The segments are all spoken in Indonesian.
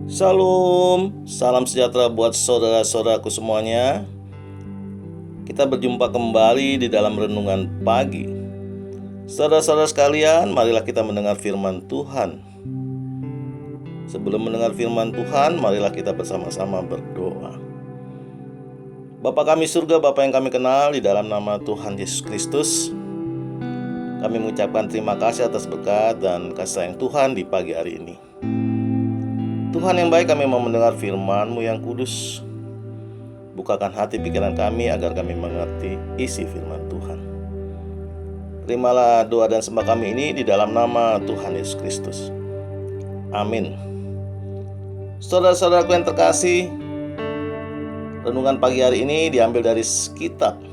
Salam, salam sejahtera buat saudara-saudaraku semuanya. Kita berjumpa kembali di dalam renungan pagi. Saudara-saudara sekalian, marilah kita mendengar firman Tuhan. Sebelum mendengar firman Tuhan, marilah kita bersama-sama berdoa. Bapa kami surga, Bapa yang kami kenal, di dalam nama Tuhan Yesus Kristus, kami mengucapkan terima kasih atas berkat dan kasih sayang Tuhan di pagi hari ini. Tuhan yang baik, kami mau mendengar firman-Mu yang kudus. Bukakan hati pikiran kami agar kami mengerti isi firman Tuhan. Terimalah doa dan sembah kami ini di dalam nama Tuhan Yesus Kristus. Amin. Saudara-saudaraku yang terkasih, renungan pagi hari ini diambil dari kitab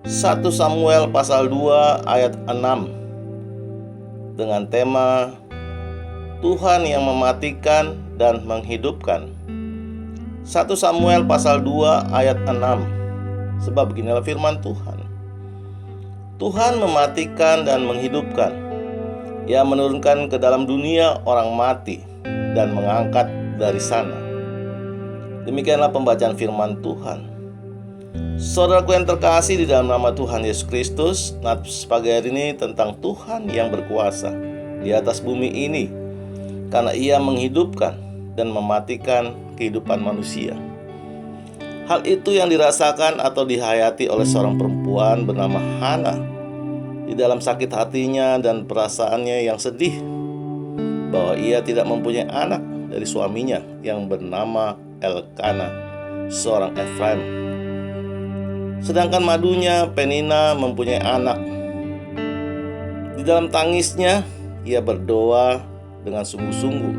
1 Samuel pasal 2 ayat 6 dengan tema Tuhan yang mematikan dan menghidupkan. 1 Samuel pasal 2 ayat 6. Sebab beginilah firman Tuhan. Tuhan mematikan dan menghidupkan. Ia menurunkan ke dalam dunia orang mati dan mengangkat dari sana. Demikianlah pembacaan firman Tuhan. Saudaraku yang terkasih di dalam nama Tuhan Yesus Kristus, nats pagi hari ini tentang Tuhan yang berkuasa di atas bumi ini, karena Ia menghidupkan dan mematikan kehidupan manusia. Hal itu yang dirasakan atau dihayati oleh seorang perempuan bernama Hana di dalam sakit hatinya dan perasaannya yang sedih bahwa ia tidak mempunyai anak dari suaminya yang bernama Elkana, seorang Efraim. Sedangkan madunya Penina mempunyai anak. Di dalam tangisnya ia berdoa dengan sungguh-sungguh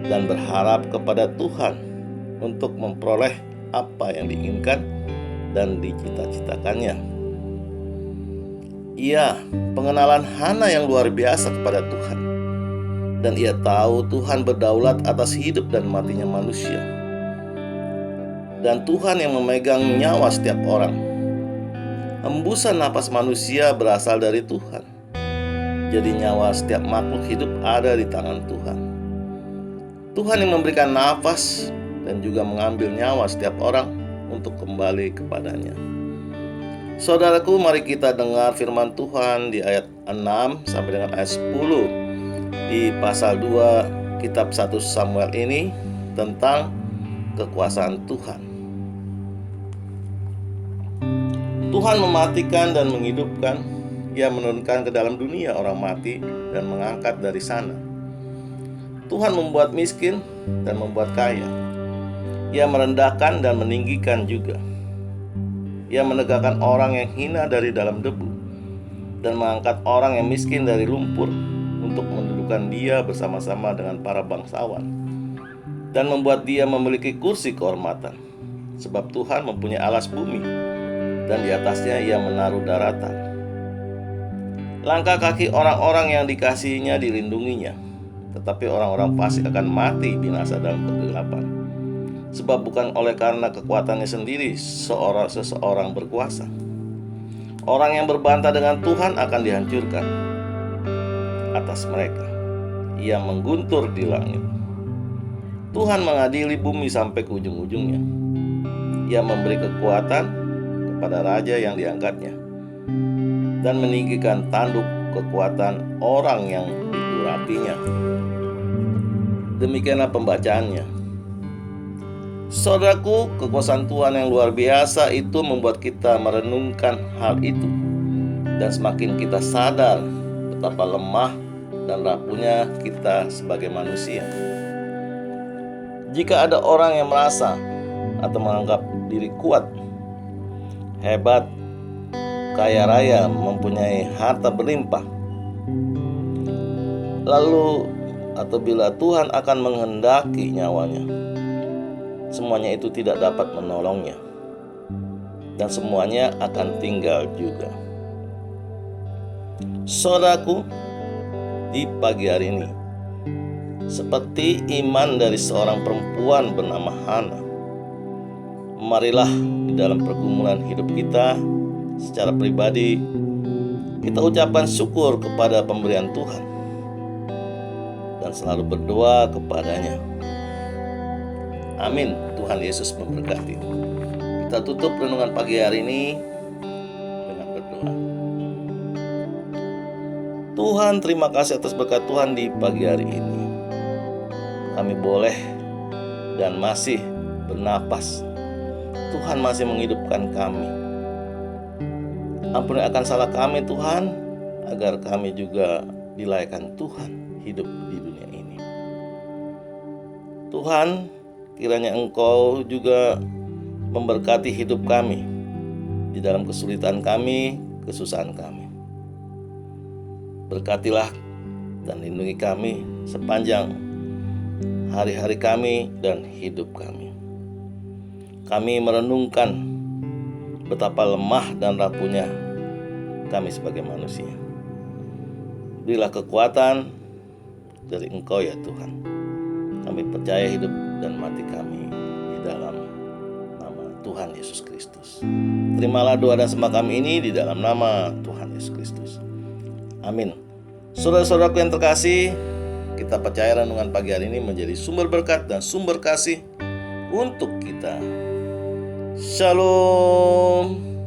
dan berharap kepada Tuhan untuk memperoleh apa yang diinginkan dan dicita-citakannya. Ia pengenalan Hana yang luar biasa kepada Tuhan, dan ia tahu Tuhan berdaulat atas hidup dan matinya manusia, dan Tuhan yang memegang nyawa setiap orang. Hembusan napas manusia berasal dari Tuhan. Jadi nyawa setiap makhluk hidup ada di tangan Tuhan. Tuhan yang memberikan nafas dan juga mengambil nyawa setiap orang untuk kembali kepadanya. Saudaraku, mari kita dengar firman Tuhan di ayat 6 sampai dengan ayat 10 di pasal 2 kitab 1 Samuel ini tentang kekuasaan Tuhan. Tuhan mematikan dan menghidupkan. Ia menurunkan ke dalam dunia orang mati dan mengangkat dari sana. Tuhan membuat miskin dan membuat kaya. Ia merendahkan dan meninggikan juga. Ia menegakkan orang yang hina dari dalam debu dan mengangkat orang yang miskin dari lumpur untuk mendudukan dia bersama-sama dengan para bangsawan dan membuat dia memiliki kursi kehormatan. Sebab Tuhan mempunyai alas bumi dan di atasnya ia menaruh daratan. Langkah kaki orang-orang yang dikasihinya dilindunginya, tetapi orang-orang fasik akan mati binasa dalam kegelapan. Sebab bukan oleh karena kekuatannya sendiri seseorang berkuasa. Orang yang berbantah dengan Tuhan akan dihancurkan atas mereka. Ia mengguntur di langit. Tuhan mengadili bumi sampai ke ujung-ujungnya. Ia memberi kekuatan kepada raja yang diangkatnya dan meninggikan tanduk kekuatan orang yang diurapinya. Demikianlah pembacaannya. Saudaraku, kekuasaan Tuhan yang luar biasa itu membuat kita merenungkan hal itu, dan semakin kita sadar betapa lemah dan rapuhnya kita sebagai manusia. Jika ada orang yang merasa atau menganggap diri kuat, hebat, kaya raya, mempunyai harta berlimpah, lalu atau bila Tuhan akan menghendaki nyawanya, semuanya itu tidak dapat menolongnya, dan semuanya akan tinggal juga. Saudaraku, di pagi hari ini, seperti iman dari seorang perempuan bernama Hana, marilah di dalam pergumulan hidup kita secara pribadi kita ucapkan syukur kepada pemberian Tuhan dan selalu berdoa kepadanya. Amin. Tuhan Yesus memberkati. Kita tutup renungan pagi hari ini dengan berdoa. Tuhan, terima kasih atas berkat Tuhan di pagi hari ini. Kami boleh dan masih bernapas. Tuhan masih menghidupkan kami. Ampuni akan salah kami Tuhan, agar kami juga dilayakkan Tuhan hidup di dunia ini. Tuhan, kiranya Engkau juga memberkati hidup kami di dalam kesulitan kami, kesusahan kami. Berkatilah dan lindungi kami sepanjang hari-hari kami dan hidup kami. Kami merenungkan betapa lemah dan rapuhnya kami sebagai manusia. Berilah kekuatan dari Engkau ya Tuhan. Kami percaya hidup dan mati kami di dalam nama Tuhan Yesus Kristus. Terimalah doa dan sembah kami ini di dalam nama Tuhan Yesus Kristus. Amin. Saudara-saudaraku yang terkasih, kita percaya renungan pagi hari ini menjadi sumber berkat dan sumber kasih untuk kita. Shalom.